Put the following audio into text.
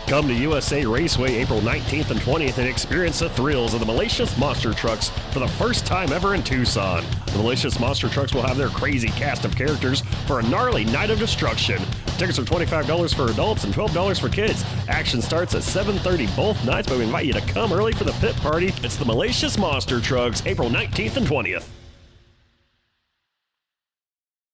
Come to USA Raceway April 19th and 20th and experience the thrills of the Malicious Monster Trucks for the first time ever in Tucson. The Malicious Monster Trucks will have their crazy cast of characters for a gnarly night of destruction. Tickets are $25 for adults and $12 for kids. Action starts at 7:30 both nights, but we invite you to come early for the pit party. It's the Malicious Monster Trucks, April 19th and 20th.